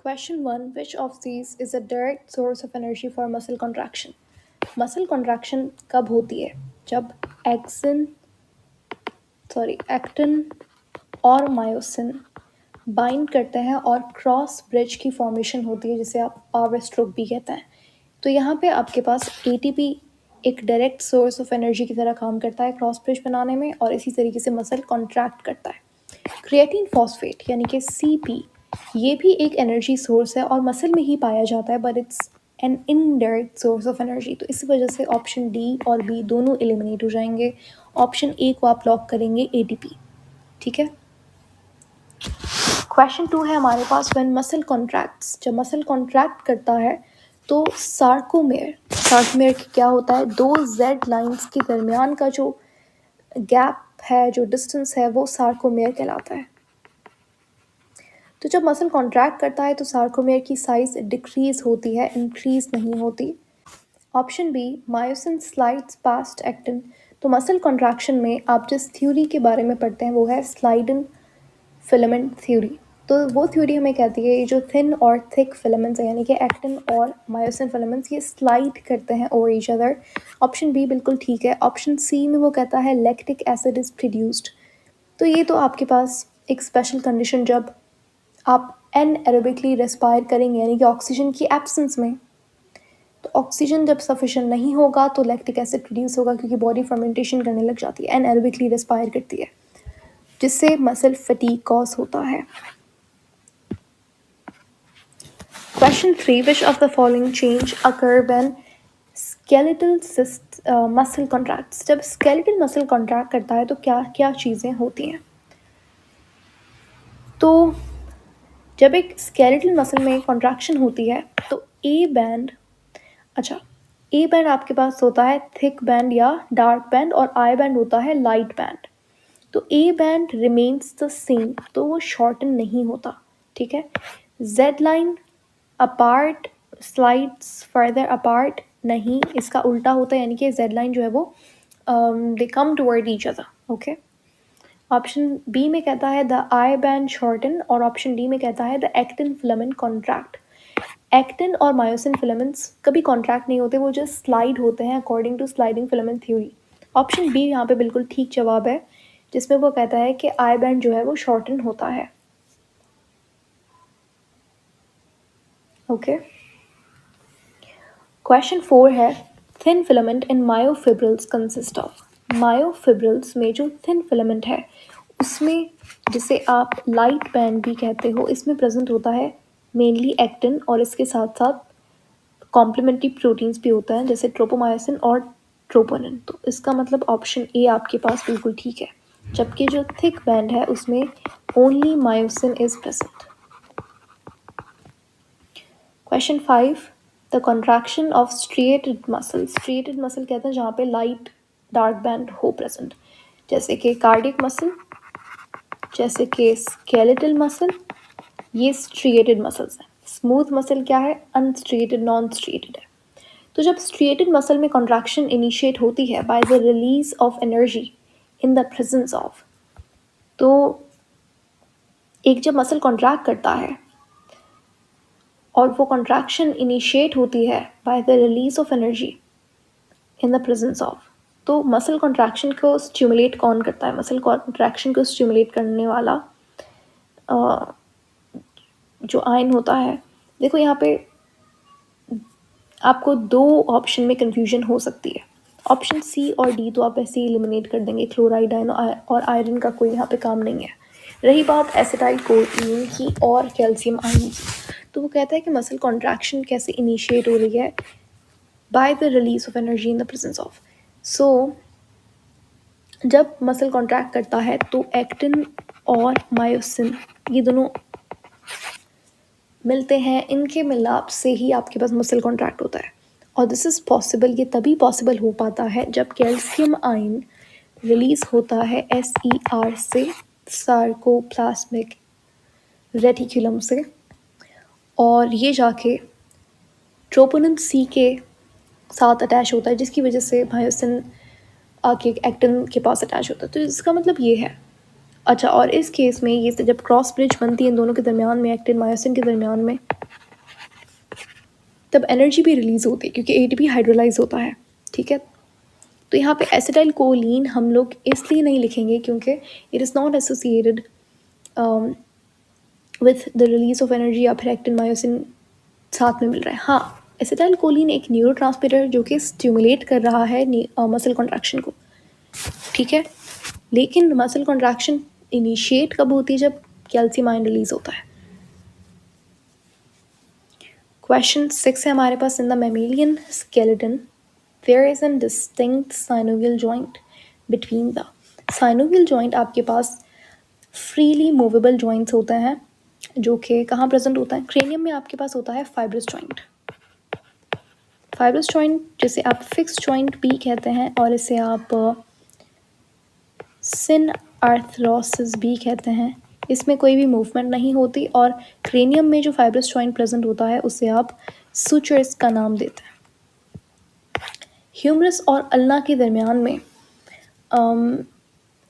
Question 1. Which of these is a direct source of energy for muscle contraction? Muscle contraction कब होती है? जब actin और myosin bind करते हैं और क्रॉस ब्रिज की फॉर्मेशन होती है, जिसे आप पावर स्ट्रोक भी कहते हैं। तो यहाँ पे आपके पास एटीपी एक डायरेक्ट सोर्स ऑफ एनर्जी की तरह काम करता है क्रॉस ब्रिज बनाने में, और इसी तरीके से मसल कॉन्ट्रैक्ट करता है। क्रिएटिन फॉस्फेट यानी कि सीपी, ये भी एक एनर्जी सोर्स है और मसल में ही पाया जाता है, but it's an indirect source of energy. तो इस वजह से ऑप्शन डी और बी दोनों एलिमिनेट हो जाएंगे। ऑप्शन ए को आप लॉक करेंगे एटीपी। ठीक है। क्वेश्चन 2 है हमारे पास, व्हेन मसल कॉन्ट्रैक्ट्स, जब मसल कॉन्ट्रैक्ट करता है तो सार्कोमेयर क्या होता है? दो जेड लाइंस के दरमियान का जो गैप है, जो डिस्टेंस है, वो सार्कोमेयर कहलाता है। तो जब मसल कॉन्ट्रैक्ट करता है तो सार्कोमेयर की साइज डिक्रीज होती है, इंक्रीज नहीं होती। Option B, myosin slides past actin. तो मसल कॉन्ट्रैक्शन में आप जिस थ्योरी के बारे में पढ़ते हैं वो है स्लाइडिंग फिलामेंट थ्योरी। तो वो थ्योरी हमें कहती है ये जो थिन और थिक फिलामेंट्स है, यानी कि एक्टिन और मायोसिन फिलामेंट्स, ये स्लाइड करते हैं over each other. Option B बिल्कुल ठीक है। ऑप्शन सी में वो कहता है लैक्टिक एसिड इज प्रोड्यूस्ड। तो ये तो आपके पास एक स्पेशल कंडीशन, जब आप एनएरोबिकली रेस्पायर करेंगे, यानी कि ऑक्सीजन की एब्सेंस में। तो ऑक्सीजन जब सफिशिएंट नहीं होगा तो लैक्टिक एसिड प्रोड्यूस होगा, क्योंकि बॉडी फर्मेंटेशन करने लग जाती है, एनएरोबिकली रेस्पायर करती है, जिससे मसल फटीग कॉज होता है। Question 3, which of the following change occur when skeletal muscle contracts. जब स्केलेटल मसल कॉन्ट्रैक्ट करता है तो क्या क्या चीज़ें होती हैं? तो जब एक स्केलेटल मसल में कॉन्ट्रैक्शन होती है तो ए बैंड आपके पास होता है थिक बैंड या डार्क बैंड, और आई बैंड होता है लाइट बैंड। तो A band remains the same, तो वो शॉर्टन नहीं होता। ठीक है। Z line apart slides further apart, नहीं, इसका उल्टा होता है, यानी कि जेड लाइन जो है वो they come toward each other. Okay. Option B में कहता है द आई बैंड शॉर्टन, और ऑप्शन डी में कहता है the actin filament contract. Actin और मायोसिन फिलामेंट्स कभी कॉन्ट्रैक्ट नहीं होते, वो जस्ट स्लाइड होते हैं according to sliding filament theory. Option B यहाँ पे बिल्कुल ठीक जवाब है, जिसमें वो कहता है कि आई बैंड जो है वो शॉर्टन होता है। ओके। क्वेश्चन 4 है, thin filament in myofibrils consist of. Myofibrils में जो थिन फिलामेंट है उसमें, जिसे आप लाइट बैंड भी कहते हो, इसमें प्रेजेंट होता है मेनली एक्टिन, और इसके साथ साथ कॉम्प्लीमेंट्री प्रोटीन्स भी होता है, जैसे ट्रोपोमायोसिन और ट्रोपोनिन। तो इसका मतलब ऑप्शन ए आपके पास बिल्कुल ठीक है, जबकि जो थिक बैंड है उसमें only myosin is present. Question 5, the contraction of striated muscle. Striated muscle कहते हैं जहाँ पे लाइट डार्क बैंड हो प्रेजेंट, जैसे कि कार्डियक मसल, जैसे कि स्केलेटल मसल, ये स्ट्रिएटेड मसल्स हैं। स्मूथ मसल क्या है? अनस्ट्रिएटेड, नॉन स्ट्रिएटेड है। तो जब स्ट्रिएटेड मसल में कॉन्ट्रैक्शन इनिशिएट होती है by the release of energy in the presence of, तो एक जब मसल कॉन्ट्रैक्ट करता है और वो कॉन्ट्रैक्शन इनिशिएट होती है by the release of energy in the presence of, तो मसल कॉन्ट्रैक्शन को स्टिमुलेट कौन करता है? मसल कॉन्ट्रैक्शन को स्टिमुलेट करने वाला जो आयन होता है। देखो यहाँ पे आपको दो ऑप्शन में कंफ्यूजन हो सकती है। ऑप्शन सी और डी तो आप ऐसे ही एलिमिनेट कर देंगे, क्लोराइड आयन और आयरन का कोई यहाँ पे काम नहीं है। रही बात एसिटाइल कोलिन की और कैल्शियम आयन की, तो वो कहता है कि मसल कॉन्ट्रैक्शन कैसे इनिशिएट हो रही है by the release of energy in the presence of. So जब मसल कॉन्ट्रैक्ट करता है तो एक्टिन और मायोसिन ये दोनों मिलते हैं, इनके मिलाप से ही आपके पास मसल कॉन्ट्रैक्ट होता है। और दिस इज़ पॉसिबल, ये तभी पॉसिबल हो पाता है जब कैल्शियम आयन रिलीज होता है SER से, सार्कोप्लाज्मिक रेटिकुलम से, और ये जाके ट्रोपोनिन C के साथ अटैच होता है, जिसकी वजह से मायोसिन आके एक्टिन के पास अटैच होता है। तो इसका मतलब ये है। अच्छा, और इस केस में ये जब क्रॉस ब्रिज बनती है इन दोनों के दरमियान में, एक्टिन मायोसिन के दरमियान में, तब एनर्जी भी रिलीज़ होती है क्योंकि एटीपी हाइड्रोलाइज होता है, ठीक है। तो यहाँ पे एसिटाइल कोलिन हम लोग इसलिए नहीं लिखेंगे क्योंकि it is not associated with the release of energy या फिर एक्टिन मायोसिन साथ में मिल रहा है। हाँ, एसिटाइल कोलिन एक न्यूरोट्रांसमीटर जो कि स्टिमुलेट कर रहा है मसल कॉन्ट्रैक्शन को, ठीक है। लेकिन मसल कॉन्ट्रैक्शन इनिशिएट कब होती है? जब कैल्शियम आयन रिलीज होता है। क्वेश्चन 6 है हमारे पास, in the mammalian skeleton there is an distinct synovial joint between the. Synovial joint आपके पास फ्रीली मूवेबल जॉइंट्स होते हैं जो कि कहाँ प्रेजेंट होता है? क्रेनियम में आपके पास होता है फाइब्रस जॉइंट। फाइब्रस जॉइंट जिसे आप फिक्स जॉइंट भी कहते हैं और इसे आप सिन आर्थरोसिस भी कहते हैं। इसमें कोई भी मूवमेंट नहीं होती और क्रेनियम में जो फाइब्रस जॉइंट प्रेजेंट होता है उसे आप सूचर्स का नाम देते हैं। ह्यूमरस और अल्ना के दरमियान में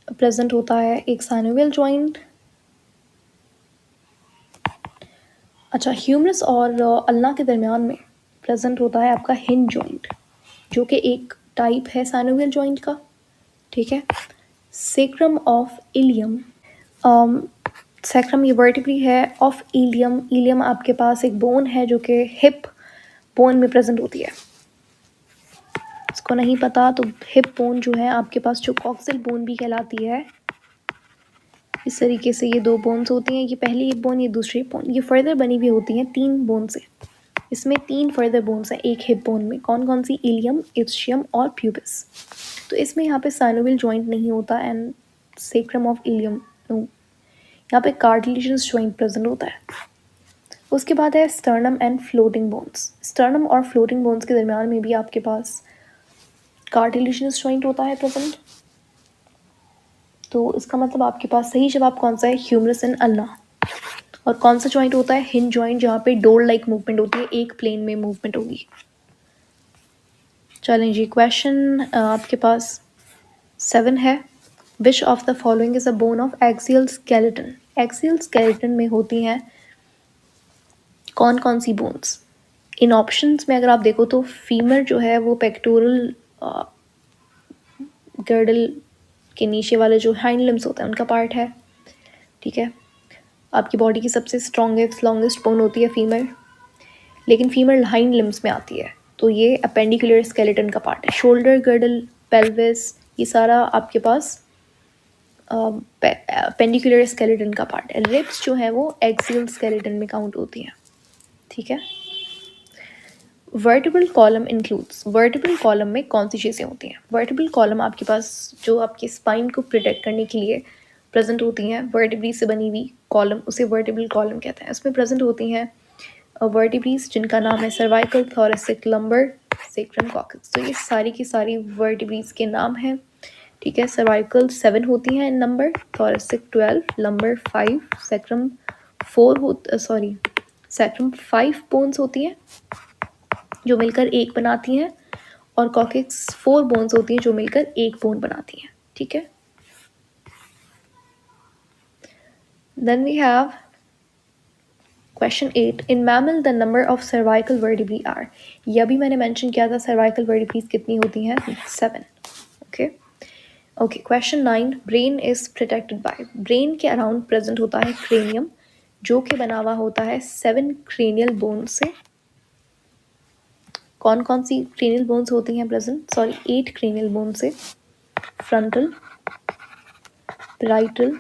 प्रेजेंट होता है एक साइनोवियल जॉइंट। अच्छा, ह्यूमरस और अल्ना के दरमियान में प्रेजेंट होता है आपका हिंज जॉइंट जो कि एक टाइप है साइनोवियल जॉइंट का, ठीक है। सेक्रम ऑफ इलियम, सेक्रम ये वर्टिब्री है ऑफ इलियम। इलियम आपके पास एक बोन है जो कि हिप बोन में प्रेजेंट होती है। इसको नहीं पता तो हिप बोन जो है आपके पास जो कॉक्सिल बोन भी कहलाती है। इस तरीके से ये दो बोन्स होती हैं, ये पहली हिप बोन, ये दूसरी हिप बोन। ये फर्दर बनी हुई होती हैं 3 बोन से। इसमें 3 फर्दर बोन्स हैं एक हिप बोन में। कौन कौन सी? इलियम, इस्चियम और प्यूबिस। तो इसमें यहाँ पे साइनोवियल जॉइंट नहीं होता and sacrum of ilium no, यहाँ पे कार्टिलेजिनस जॉइंट प्रेजेंट होता है। उसके बाद है sternum and floating bones. Sternum और फ्लोटिंग बोन्स के दरमियान में भी आपके पास कार्टिलेजिनस जॉइंट होता है प्रेजेंट। तो इसका मतलब आपके पास सही जवाब कौन सा है? Humerus and ulna. और कौन सा जॉइंट होता है? हिंज जॉइंट, जहाँ पे डोर लाइक मूवमेंट होती है, एक प्लेन में मूवमेंट होगी। चलें जी, क्वेश्चन आपके पास 7 है, which of the following is a bone of axial skeleton. Axial skeleton में होती हैं कौन कौन सी बोन्स? इन ऑप्शंस में अगर आप देखो तो फीमर जो है वो पेक्टोरल गर्डल के नीचे वाले जो हाइंड लिम्स होता है उनका पार्ट है, ठीक है। आपकी बॉडी की सबसे स्ट्रॉन्गेस्ट लॉन्गेस्ट बोन होती है फीमर, लेकिन फीमर हाइंड लिम्स में आती है, तो ये अपेंडिकुलर स्केलेटन का पार्ट है। शोल्डर गर्डल, पेल्विस, ये सारा आपके पास अपेंडिकुलर स्केलेटन का पार्ट है। रिब्स जो है वो एक्सियल स्केलेटन में काउंट होती हैं, ठीक है। Vertebral column includes, vertebral column में कौन सी चीज़ें होती हैं? वर्टिब्रल कॉलम आपके पास जो आपकी स्पाइन को प्रोटेक्ट करने के लिए प्रेजेंट होती हैं, वर्टिब्री से बनी हुई कॉलम, उसे वर्टिब्रल कॉलम कहते हैं। उसमें प्रेजेंट होती हैं वर्टिब्रीज जिनका नाम है cervical, thoracic, lumbar, sacrum, coccyx. तो ये सारी की सारी वर्टिब्रीज के नाम हैं, ठीक है। सर्वाइकल 7 होती हैं in number, thoracic 12, lumbar 5, sacrum 5 bones होती हैं जो मिलकर एक बनाती हैं, और कॉक्सिक्स 4 बोन्स होती हैं जो मिलकर एक बोन बनाती हैं, ठीक है। Then we have question 8, in mammal the number of cervical vertebrae are. यह भी मैंने मेंशन किया था, सर्वाइकल वर्टिब्रीज कितनी होती हैं? 7, okay. Okay, question 9, brain is protected by. Brain के अराउंड प्रेजेंट होता है क्रेनियम जो कि बना हुआ होता है 7 क्रेनियल बोन से। कौन कौन सी क्रेनियल बोन्स होती हैं प्रेजेंट? 8 क्रेनियल बोन से। Frontal, parietal,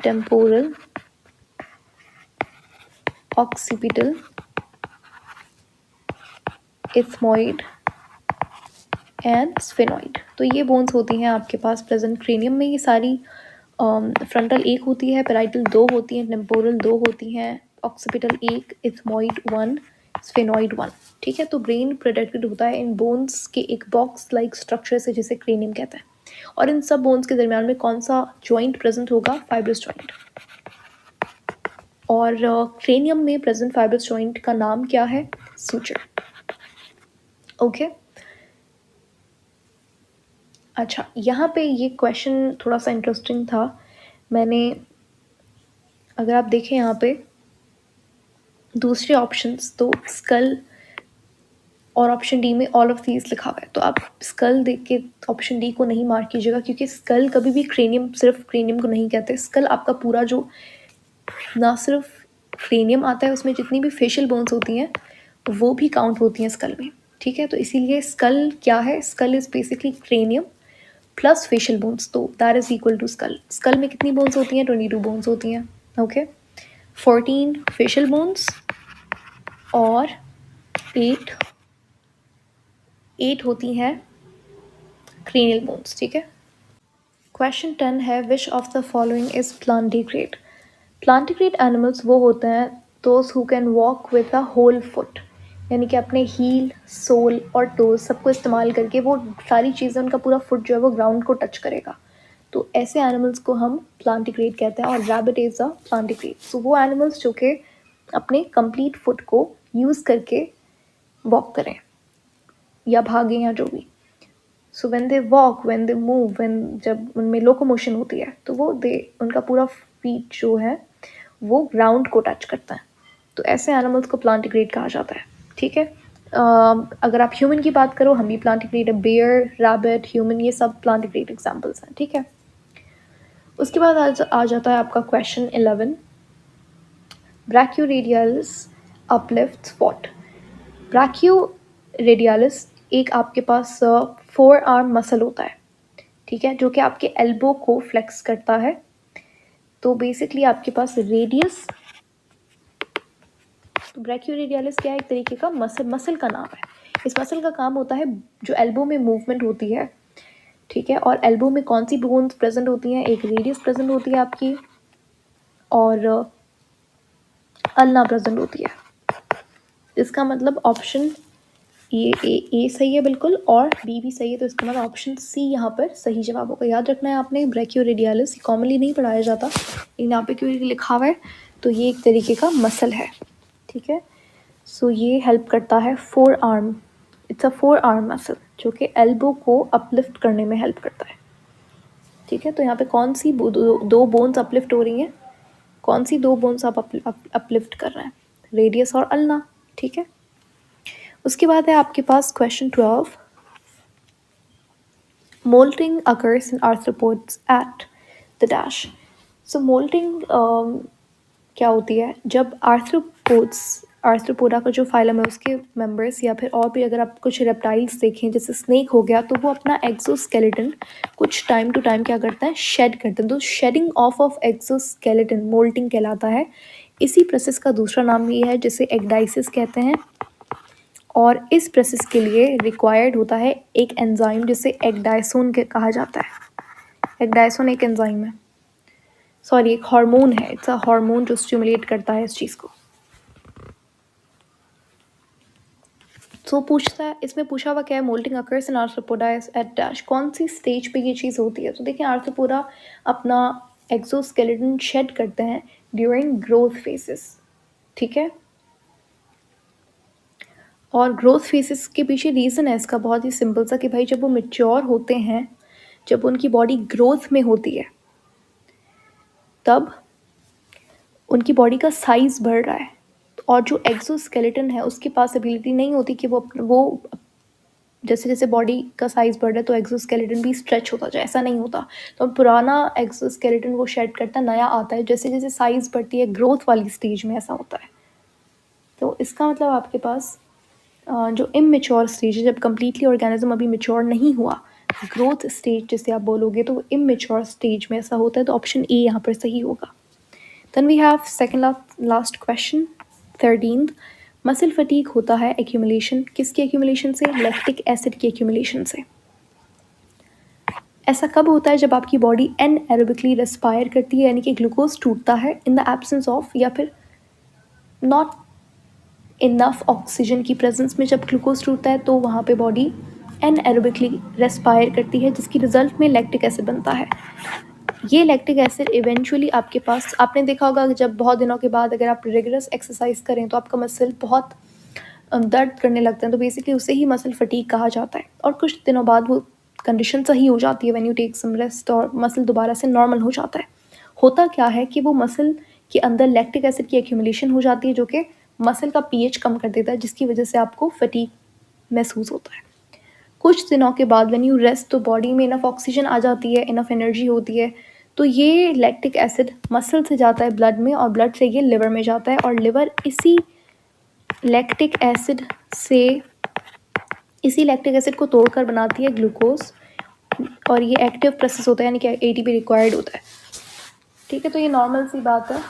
temporal, occipital, ethmoid and sphenoid. तो ये बोन्स होती हैं आपके पास प्रेजेंट क्रेनियम में। ये सारी फ्रंटल 1 होती है, पैराइटल 2 होती हैं, टेम्पोरल 2 होती हैं, ऑक्सीपिटल 1, इथमॉइड 1, स्फेनॉइड 1, ठीक है। तो ब्रेन प्रोटेक्टेड होता है इन बोन्स के एक बॉक्स लाइक स्ट्रक्चर से जिसे क्रेनियम कहते हैं। और इन सब बोन्स के दरमियान में कौन सा जॉइंट प्रेजेंट होगा? Fibrous joint. और क्रेनियम में प्रेजेंट फाइब्रस जॉइंट का नाम क्या है? Suture, okay. अच्छा, यहाँ पे ये क्वेश्चन थोड़ा सा इंटरेस्टिंग था। मैंने, अगर आप देखें यहाँ पे दूसरे ऑप्शंस तो स्कल और ऑप्शन डी में ऑल ऑफ दीज लिखा हुआ है, तो आप स्कल देख के ऑप्शन डी को नहीं मार्क कीजिएगा, क्योंकि स्कल कभी भी क्रेनियम, सिर्फ क्रेनियम को नहीं कहते। स्कल आपका पूरा जो, ना सिर्फ क्रेनियम आता है, उसमें जितनी भी फेशियल बोन्स होती हैं वो भी काउंट होती हैं स्कल में, ठीक है। तो इसीलिए स्कल क्या है, skull is basically cranium plus facial bones, तो that is equal to skull. Skull में कितनी बोन्स होती हैं, 22 बोन्स होती हैं, ओके। 14 फेशियल बोन्स और 8 होती हैं क्रेनियल बोन्स, ठीक है। क्वेश्चन 10 है, which of the following is plantigrade. Plantigrade animals वो होते हैं those who can walk with a whole foot, यानी कि अपने हील, सोल और टोज सबको इस्तेमाल करके वो सारी चीज़ें, उनका पूरा फुट जो है वो ग्राउंड को टच करेगा, तो ऐसे एनिमल्स को हम प्लांटिग्रेड कहते हैं। और रैबिट इज़ अ प्लांटिग्रेड, सो वो एनिमल्स जो कि अपने कंप्लीट फुट को यूज़ करके वॉक करें या भागें या जो भी। So when they walk, when they move, when, जब उनमें लोकोमोशन होती है तो वो उनका पूरा फीट जो है वो ग्राउंड को टच करता है, तो ऐसे एनिमल्स को प्लांटिग्रेड कहा जाता है, ठीक है। अगर आप ह्यूमन की बात करो, हम भी प्लांटिग्रेड है, बेयर, रैबिट, ह्यूमन, ये सब प्लांटिग्रेड एग्जाम्पल्स हैं, ठीक है। उसके बाद आ जाता है आपका क्वेश्चन 11, ब्रैक्योरेडियालिस अपलिफ्ट्स व्हाट। ब्रैक्योरेडियालिस एक आपके पास 4 आर्म मसल होता है, ठीक है, जो कि आपके एल्बो को फ्लेक्स करता है। तो बेसिकली आपके पास रेडियस, तो ब्रैक्योरेडियालिस क्या है, एक तरीके का मसल का नाम है। इस मसल का काम होता है जो एल्बो में मूवमेंट होती है, ठीक है। और एल्बो में कौन सी बोन्स प्रेजेंट होती हैं, एक रेडियस प्रेजेंट होती है आपकी और अल्ना प्रेजेंट होती है। इसका मतलब ऑप्शन ए सही है बिल्कुल, और बी भी सही है, तो इसका मतलब ऑप्शन सी यहाँ पर सही जवाब होगा। याद रखना है आपने, ब्रैक्योरेडियालिस कॉमनली नहीं पढ़ाया जाता, लेकिन यहाँ पे क्यों लिखा हुआ है, तो ये एक तरीके का मसल है, ठीक है। सो ये हेल्प करता है 4 arm, it's a 4 arm muscle, जो कि एल्बो को अपलिफ्ट करने में हेल्प करता है, ठीक है। तो यहाँ पे कौन सी दो बोन्स अपलिफ्ट हो रही हैं, कौन सी 2 बोन्स आप अपलिफ्ट कर रहे हैं, रेडियस और अल्ना, ठीक है। उसके बाद है आपके पास question 12, moulting occurs in arthropods at the dash. So moulting क्या होती है, जब आर्थ्रोपोडा का जो फाइलम है उसके मेंबर्स, या फिर और भी अगर आप कुछ रेप्टाइल्स देखें जैसे स्नेक हो गया, तो वो अपना एक्सोस्केलेटन कुछ टाइम टू टाइम क्या करता है, शेड करते हैं। तो शेडिंग ऑफ एक्सोस्केलेटन मोल्टिंग कहलाता है। इसी प्रोसेस का दूसरा नाम ये है जिसे एक्डाइसिस कहते हैं, और इस प्रोसेस के लिए रिक्वायर्ड होता है एक एंजाइम जिसे एक्डाइसोन कहा जाता है। एक्डाइसोन एक एंजाइम है, सॉरी एक हार्मोन है, इट्स अ हार्मोन जो स्टिमुलेट करता है इस चीज़ को। सो पूछता है, इसमें पूछा हुआ क्या है, moulting occurs in Arthropoda at dash, कौन सी स्टेज पे ये चीज़ होती है। तो देखिए आर्थ्रोपोडा अपना एक्सोस्केलेटन शेड करते हैं ड्यूरिंग ग्रोथ फेसेस, ठीक है। और ग्रोथ फेसेस के पीछे रीज़न है इसका बहुत ही सिंपल सा, कि भाई जब वो मेच्योर होते हैं, जब उनकी बॉडी ग्रोथ में होती है, तब उनकी बॉडी का साइज़ बढ़ रहा है, और जो एक्सोस्केलेटन है उसके पास एबिलिटी नहीं होती कि वो जैसे जैसे बॉडी का साइज़ बढ़ रहा है तो एक्सोस्केलेटन भी स्ट्रेच होता जाए, ऐसा नहीं होता। तो पुराना एक्सोस्केलेटन वो शेड करता है, नया आता है, जैसे जैसे साइज़ बढ़ती है ग्रोथ वाली स्टेज में ऐसा होता है। तो इसका मतलब आपके पास जो इमेच्योर स्टेज है, जब कम्प्लीटली ऑर्गेनिज्म अभी मेच्योर नहीं हुआ, ग्रोथ स्टेज जिसे आप बोलोगे, तो इमेच्योर स्टेज में ऐसा होता है, तो ऑप्शन ए यहाँ पर सही होगा। Then we have second last question 13, muscle fatigue होता है एक्यूमुलेशन, किसकी एक्यूमुलेशन से, लैक्टिक एसिड की एक्यूमुलेशन से। ऐसा कब होता है, जब आपकी बॉडी एनएरोबिकली रेस्पायर करती है, यानी कि ग्लूकोज टूटता है इन द एब्सेंस ऑफ, या फिर नॉट इनफ ऑक्सीजन की प्रेजेंस में जब ग्लूकोज टूटता है, तो वहाँ पे बॉडी एनएरोबिकली रेस्पायर करती है, जिसकी रिजल्ट में लैक्टिक एसिड बनता है। ये लैक्टिक एसिड इवेंचुअली आपके पास, आपने देखा होगा कि जब बहुत दिनों के बाद अगर आप रेगुलर एक्सरसाइज करें तो आपका मसल बहुत दर्द करने लगते हैं, तो बेसिकली उसे ही मसल फटीग कहा जाता है। और कुछ दिनों बाद वो कंडीशन सही हो जाती है when you take some rest, और मसल दोबारा से नॉर्मल हो जाता है। होता क्या है कि वो मसल के अंदर लैक्टिक एसिड की एक्यूमुलेशन हो जाती है, जो कि मसल का पीएच कम कर देता है, जिसकी वजह से आपको फटीग महसूस होता है। कुछ दिनों के बाद व्हेन यू रेस्ट तो बॉडी में इनफ ऑक्सीजन आ जाती है, इनफ एनर्जी होती है, तो ये लैक्टिक एसिड मसल से जाता है ब्लड में, और ब्लड से ये लिवर में जाता है, और लिवर इसी लैक्टिक एसिड को तोड़कर बनाती है ग्लूकोज, और ये एक्टिव प्रोसेस होता है, यानी कि एटीपी रिक्वायर्ड होता है। ठीक है, तो ये नॉर्मल सी बात है।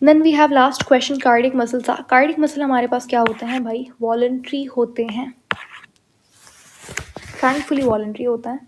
Then we have last question, cardiac muscle. Cardiac muscle हमारे पास क्या होते हैं भाई? वॉलंटरी होते हैं, थैंकफुली वॉलंटरी होता है।